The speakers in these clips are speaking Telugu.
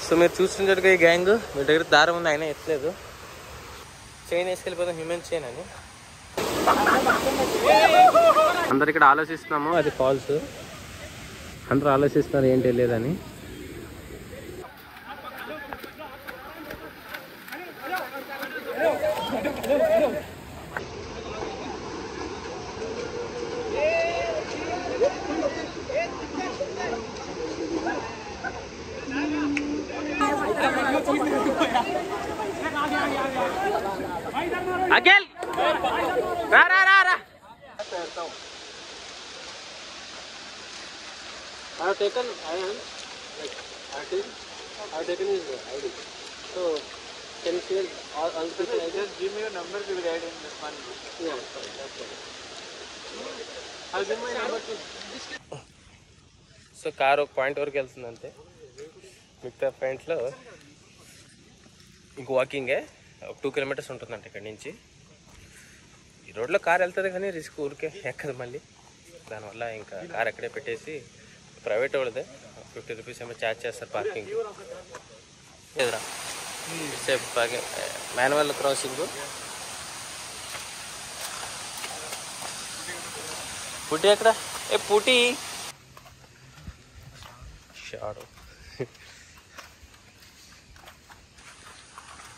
సో మీరు చూస్తుంటారు ఈ గ్యాంగ్ మీ దగ్గర దారం ఉంది, అయినా ఎత్తలేదు. చైన్ వేసుకెళ్ళిపోతాం, హ్యూమన్ చైన్ అని. అందరు ఇక్కడ ఆలోచిస్తున్నాము, అది ఫాల్స్. అందరూ ఆలోచిస్తున్నారు ఏంటి లేదని. అఖిల్ రా రా రా రా. I have taken iron, like artist. I have taken his ID. So can you share all the people ID? Just give me your number, we will add in this one. Yeah, sorry, that's it. I'll give my number to. So car ఒక పాయింట్ వరకు వెళ్తుంది అంతే, మిగతా పాయింట్లో ఇంక వాకింగే. ఒక 2 కిలోమీటర్స్ ఉంటుందంట ఇక్కడ నుంచి. ఈ రోడ్లో కార్ వెళ్తుంది కానీ రిస్క్, ఊరికే ఎక్కదు మళ్ళీ. దానివల్ల ఇంకా కార్ ఎక్కడే పెట్టేసి, ప్రైవేట్ వాళ్ళదే 50 రూపీస్ ఏమో ఛార్జ్ చేస్తారు పార్కింగ్. లేదురా సేఫ్ పార్కింగ్, మాన్యువల్ క్రాసింగ్. పుట్టి ఎక్కడ? ఏ పుట్టి షాడు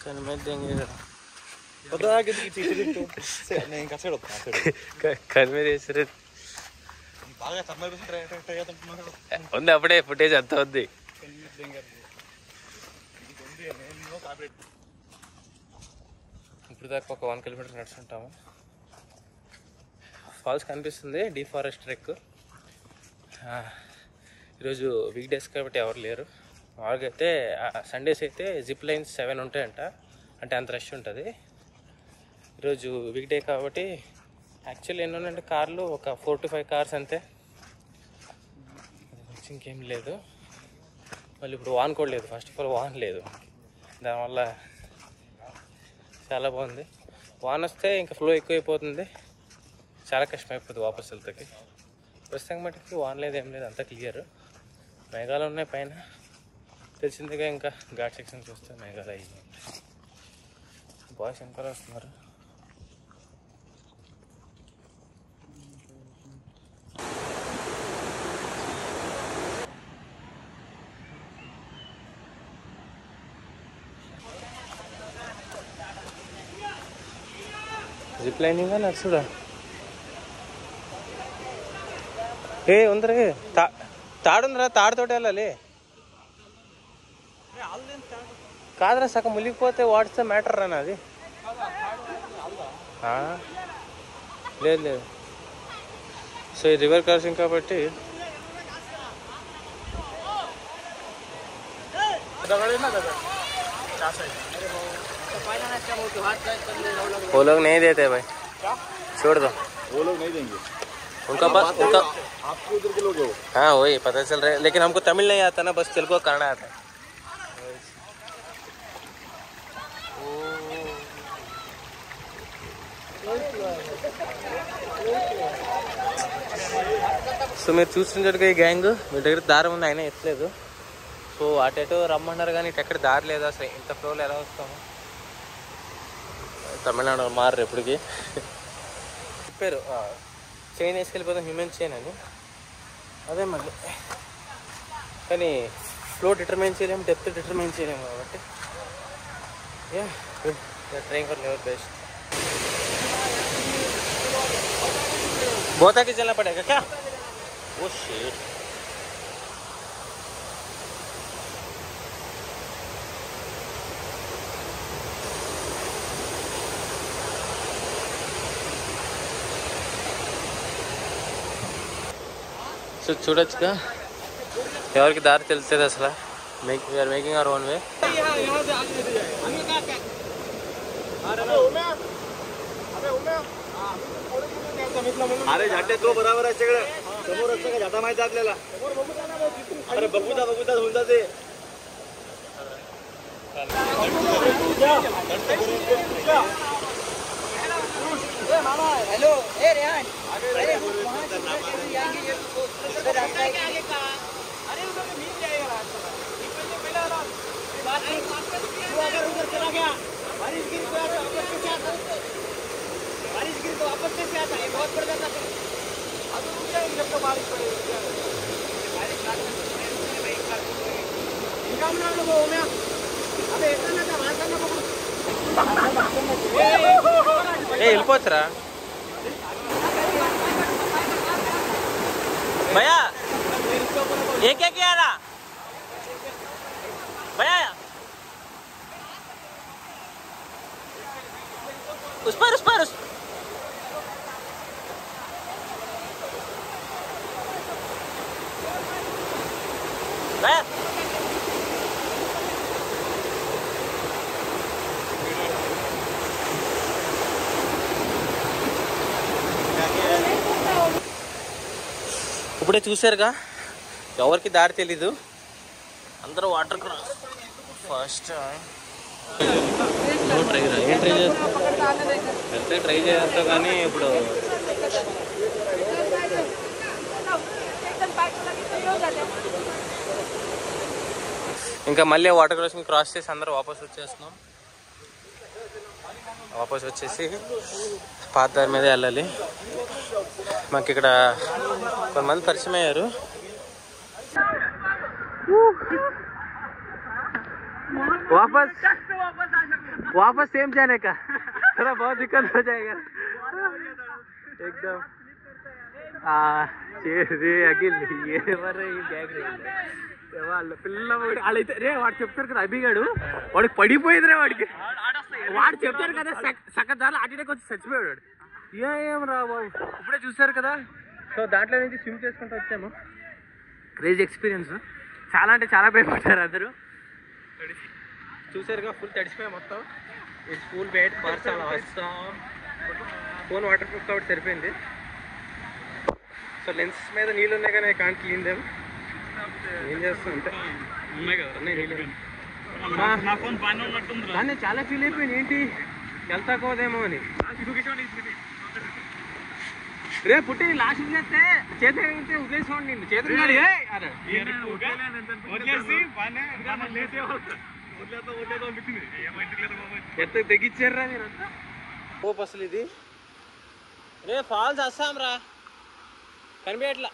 కనిమెద్దేంగా కనిమెదేసరే ఉంది. అప్పుడే ఫుటేజ్ అంత ఉంది. ఇప్పుడు దాకా ఒక 1 కిలోమీటర్ నడుచుంటాము. ఫాల్స్ కనిపిస్తుంది, డిఫారెస్ట్ ట్రెక్. ఈరోజు వీక్ డేస్ కాబట్టి ఎవరు లేరు. మామూలుగా అయితే సండేస్ అయితే జిప్ లైన్స్ 7 ఉంటాయంట, అంటే అంత రష్ ఉంటుంది. ఈరోజు వీక్ డే కాబట్టి యాక్చువల్లీ ఎన్ని ఉన్నాయంటే కార్లు ఒక 4 to 5 కార్స్ అంతే, ఇంకేం లేదు. మళ్ళీ ఇప్పుడు వాన్ కూడా లేదు, ఫస్ట్ ఆఫ్ ఆల్ వాన్ లేదు. దానివల్ల చాలా బాగుంది. వాన్ వస్తే ఇంకా ఫ్లో ఎక్కువైపోతుంది, చాలా కష్టమైపోతుంది వాపస్ వెళ్తాకి. ప్రస్తుతం మటుకు వాన్ లేదు, ఏం లేదు, అంతా క్లియర్. మేఘాలు ఉన్నాయి పైన, తెలిసిందిగా. ఇంకా ఘాట్ సెక్షన్ చూస్తే మేఘాలు అయ్యి బాయ్స్ వెనకాల వస్తున్నారు. Zip lining నడుచుడా? ఏ ఉందరే, తాడుందిరా, తాడుతోటి వెళ్ళాలి. కాదురా, సగం మునిగిపోతే వాట్స్ ద మ్యాటర్ రా నాది. లేదు లేదు. సో ఈ రివర్ క్రాసింగ్ కాబట్టి वो लोग नहीं देते भाई, छोड़ दो. वो लोग नहीं देंगे उनका पास उनका आपको उधर के लोग हो. हाँ वही पता चल रहा है, लेकिन हमको तमिल नहीं आता ना, बस तेलुगु कन्नड़ आता है. సో మీరు చూస్తుంటారు ఈ గ్యాంగ్, మీ దగ్గర దారం ఉంది, అయినా ఎత్తలేదు. సో అటెటో రమ్మన్నారు కానీ ఇటు ఎక్కడ దారి లేదు అసలు. ఇంత ఫ్లోలో ఎలా వస్తాము? తమిళనాడు మారు ఎప్పటికి చెప్పారు, చైన్ వేసుకెళ్ళిపోతాం, హ్యూమన్ చైన్ అని. అదే మళ్ళీ కానీ ఫ్లో డిటర్మైన్ చేయలేము, డెప్త్ డిటర్మైన్ చేయలేము కాబట్టి ట్రైన్ ఫర్ लेवल बेस्ट. बहुत आगे चलना पड़ेगा क्या? वो शिट. సో చూడొచ్చుగా, ఎవరికి దారి తెలుస్తుంది అసలు. We are making our own way. अरे झाटे तो बराबर आहे सगळं. समोर असतं का झाटा माहिती आपल्याला. अरे बघूता बघूता होऊन जाते. हेलो ए रेहान, अरे वहां से जाएंगे ये तो रास्ता है. अरे उधर मिल जाएगा रास्ता. एक पहले आ रहा तू अगर उधर चला गया बारिश गिरी तो वापस कैसे आता बारिश गिरी तो वापस कैसे आता ये बहुत पड़ जाता फिर अब रुक जाएंगे जब तो बारिश पड़ेगी ఇంకా ఉన్నాడు ఓమే అదే ఎక్కడన్నా రాకన్నా పకడు ఏ వెళ్ళిపోవచ్చురా भैया ये क्या किया ना भैया उस पर भैया ఇప్పుడే చూసారుగా ఎవరికి దారి తెలీదు అందరూ వాటర్ క్రాస్ ఫస్ట్ ఏం ట్రై చేస్తా ట్రై చేస్తావు కానీ ఇప్పుడు ఇంకా మళ్ళీ వాటర్ క్రాస్ చేసి అందరూ వాపస్ వచ్చేస్తున్నాం వాపస్ వచ్చేసి పాత దారి మీద వెళ్ళాలి మాకు ఇక్కడ కొంతమంది పరిచయం అయ్యారు वापस सेम जाने का थोड़ा बहुत दिक्कत हो जाएगा एकदम అఖిల్ వాళ్ళ పిల్లవాడు వాళ్ళైతే రే వాడు చెప్తారు కదా అభిగాడు వాడికి పడిపోయింది రే వాడికి వాడు చెప్తారు కదా సగం దాని అటుడే వచ్చి చచ్చిపోయాడు ఏం రా బాబు ఇప్పుడే చూసారు కదా సో దాంట్లో నుంచి స్విమ్ చేసుకుంటూ వచ్చాము క్రేజీ ఎక్స్పీరియన్స్ చాలా అంటే చాలా భయపడ్డారు అందరూ చూసారుగా ఫుల్ తడిసిపోయా మొత్తం ఈ స్కూల్ బయట చాలా వస్తాం ఫోన్ వాటర్ ప్రూఫ్ కాబట్టి సరిపోయింది సో లెన్స్ మీద నీళ్ళు ఉన్నాయి కానీ కాంట్ క్లీన్ దేమ్ ఏం చేస్తాం అంటే ఉన్నాయి కదా దాన్ని చాలా ఫీల్ అయిపోయింది ఏంటి వెళ్తాకోదేమో అని రే పుట్టి లాస్ట్ చేస్తే చేతి వదిలేసుకోండి నిన్ను చేతులు ఎంత తెగించారా మీరు పోపు అసలు ఇది రే ఫాల్స్ వస్తాం రా కనిపించట్లా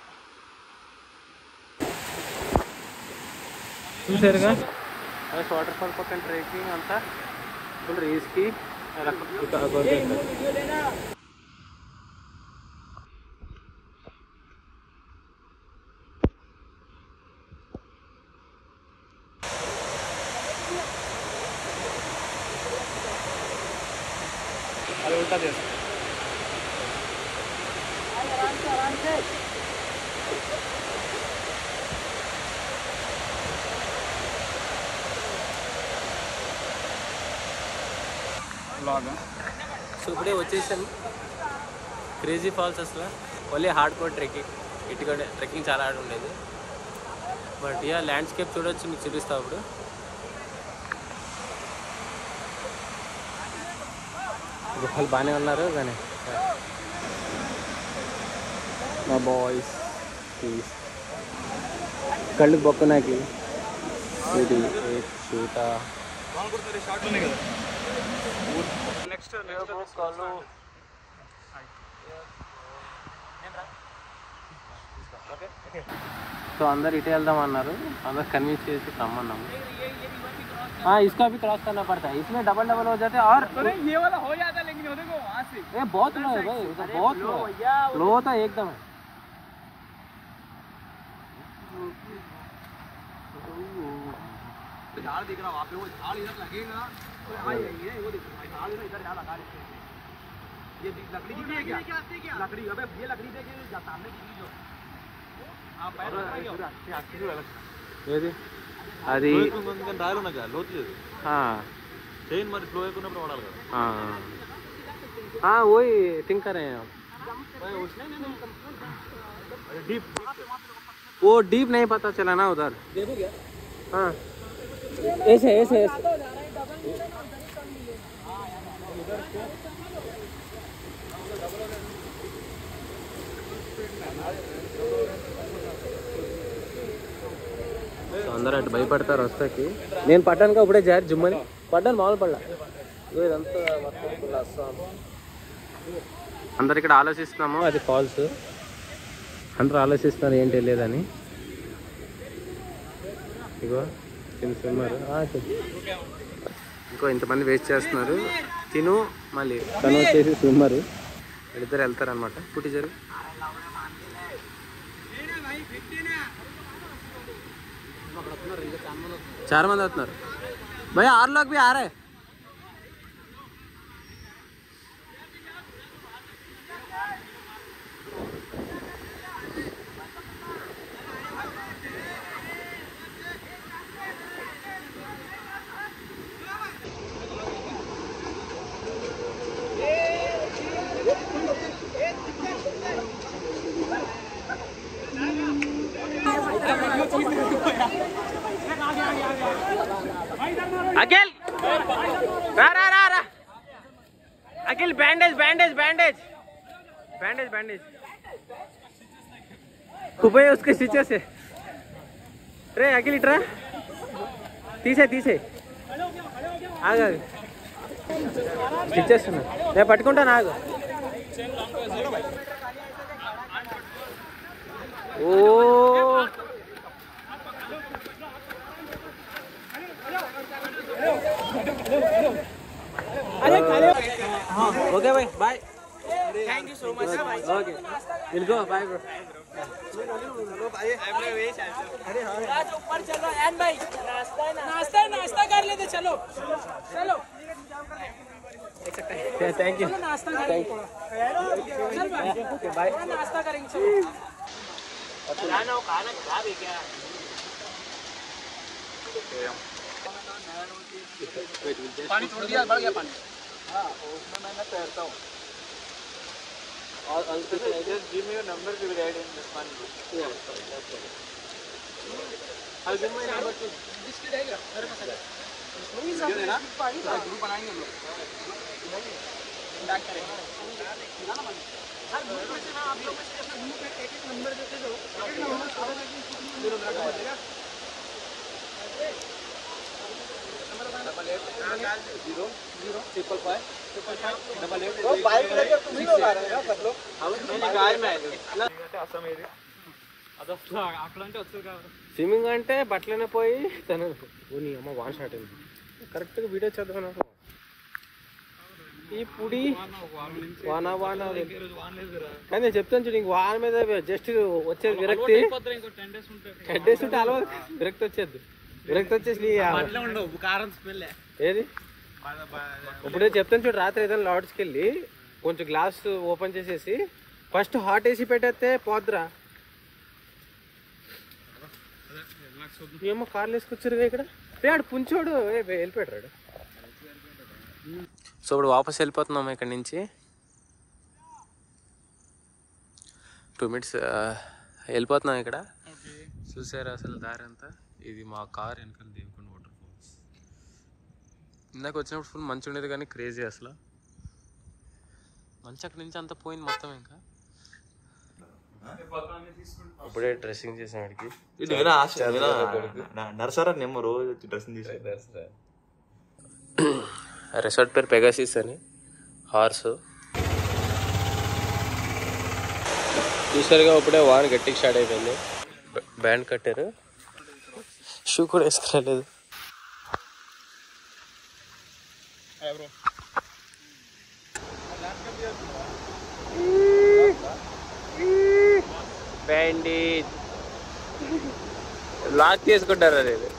చూసారుగా వాటర్ ఫాల్ పక్కన ట్రెక్కింగ్ అంతా ఫుల్ రేస్కి అది ఉంటుంది సో ఇప్పుడే వచ్చేసాను క్రేజీ ఫాల్స్ అసలు ఓన్లీ హార్డ్ కోర్ ట్రెక్కింగ్ చాలా హార్డ్ ఉండేది బట్ ఇక ల్యాండ్స్కేప్ చూడొచ్చు మీకు చూపిస్తా ఇప్పుడు గుహలు బాగానే ఉన్నారు కానీ మా బాయ్స్ ప్లీజ్ కళ్ళు బొక్కనాకి ఇది షూట तो अंदर इटे వెళ్దాం అన్నారు अंदर कन्विंस చేసి రమ్మన్నాము इसका भी क्रॉस करना पड़ता है इसमें डबल हो जाते हैं और ये वाला हो जाता है लेकिन देखो वहां से ये बहुत लो है भाई उधर बहुत लो होता है एकदम झाड़ दिख रहा वहाँ पे वो झाड़ इधर लगेगा तो ये वो देखो झाड़ इधर ज्यादा लगा ये लकड़ी की है क्या लकड़ी अबे ये लकड़ी देखिए सामने की जो आप पैर ఏది అది రాయలు ఉన్నాక లోతు లేదు చైన్ మరి ఫ్లో అయిపోయినప్పుడు వాడాలి కదా वही थिंक कर रहे हैं डीप वो डीप नहीं पता चला ना उधर देखो क्या हाँ ऐसे ऐसे అందరూ అటు భయపడతారు వస్తాకి. నేను పడ్డానుక ఇప్పుడే జారి జుమ్మని పడ్డాను, మామూలు పడ్డా. ఇదంతా అందరు ఇక్కడ ఆలోచిస్తున్నాము, అది ఫాల్స్. అందరూ ఆలోచిస్తున్నారు ఏంటి వెళ్ళేదని. ఇగో చిన్న స్విమ్మర్, ఇంకో ఇంతమంది వేస్ట్ చేస్తున్నారు. తిను మళ్ళీ తను వచ్చేసి స్విమ్మరు, వీళ్ళిద్దరు వెళ్తారనమాట. పుట్టి జరుగు. చాలా మంది అవుతున్నారు భయ. 6 लोग भी आ रहे हैं. अखिल रा रा रा रा Akhil bandage bandage bandage bandage bandage खूबे उसके स्टिचेस से रे अखिल इट्रा तीसे तीसे आग स्टिचेस నేను పట్టుకుంటాను ఆగు. ఓ ओके भाई bye. Thank you so much. Okay will go bye bro. ऊपर चलो एन भाई, नाश्ता कर लेते. चलो चलो थैंक यू. नाश्ता करेंगे. Okay bye. नाश्ता करेंगे. खाना खराब है क्या? पानी छोड़ दिया, बढ़ गया पानी. हाँ उसमें मैं तैरता हूँ. Just give me your number, we will add in this one. I'll give my number to. Biscuit है क्या मेरे पास है. वीडियो देना, ग्रुप बनाएंगे हम लोग. बैक करेंगे हर ग्रुप में से ना आप लोग अपना ग्रुप में एक नंबर देते हो. एक नंबर छोड़ देंगे, मेरा नंबर देगा. 888 స్విమ్మింగ్ అంటే బట్టలనే పోయి తను నీ అమ్మ వాన్ షాట్ అయింది. కరెక్ట్గా వీడియో చదవను. ఈ పుడి వాన వాన కానీ నేను చెప్తాను చూడు, ఇంక వాన మీద జస్ట్ వచ్చేది విరక్తి. 10 days ఉంటే అలవాటు విరక్తి వచ్చేది. విరక్తి వచ్చేసి ఏది ఇప్పుడే చెప్తాను చూడు. రాత్రి ఏదైనా లాడ్జ్కి వెళ్ళి కొంచెం గ్లాస్ ఓపెన్ చేసేసి ఫస్ట్ హాట్ వేసి పెట్టేస్తే పోద్దురా. ఏమో కార్లు వేసుకొచ్చారుగా ఇక్కడ. ఆడు పుంచోడు వెళ్ళిపోయాడు. సో ఇప్పుడు వాపస్ వెళ్ళిపోతున్నాము ఇక్కడ నుంచి. 2 minutes వెళ్ళిపోతున్నాం. ఇక్కడ చూసారా అసలు దారి అంతా. ఇది మా కార్ వెనకాల దేవకొండ వాటర్ ఫాల్స్. ఇందాక వచ్చినప్పుడు ఫుల్ మంచి ఉండేది కానీ క్రేజీ అసలు. మంచి అక్కడి నుంచి అంతా పోయింది మొత్తం. ఇంకా ఇప్పుడే డ్రెస్సింగ్ చేసాం వాడికి. నర్సరా నేమో రోజు డ్రెస్సింగ్ చేసి. రిసార్ట్ పేరు పెగాసిస్ అని. హార్స్ చూసారుగా. ఇప్పుడే వాన్ గట్టికి స్టార్ట్ అయిపోయింది. బ్యాండ్ కట్టారు. షూ కూడా వేసుకురాలేదు. బ్యాండేజ్ లాక్ చేసుకుంటారు. అనేది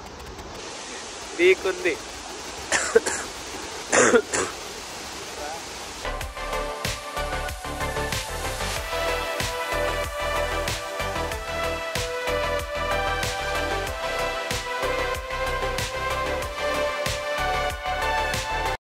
వీక్ ఉంది.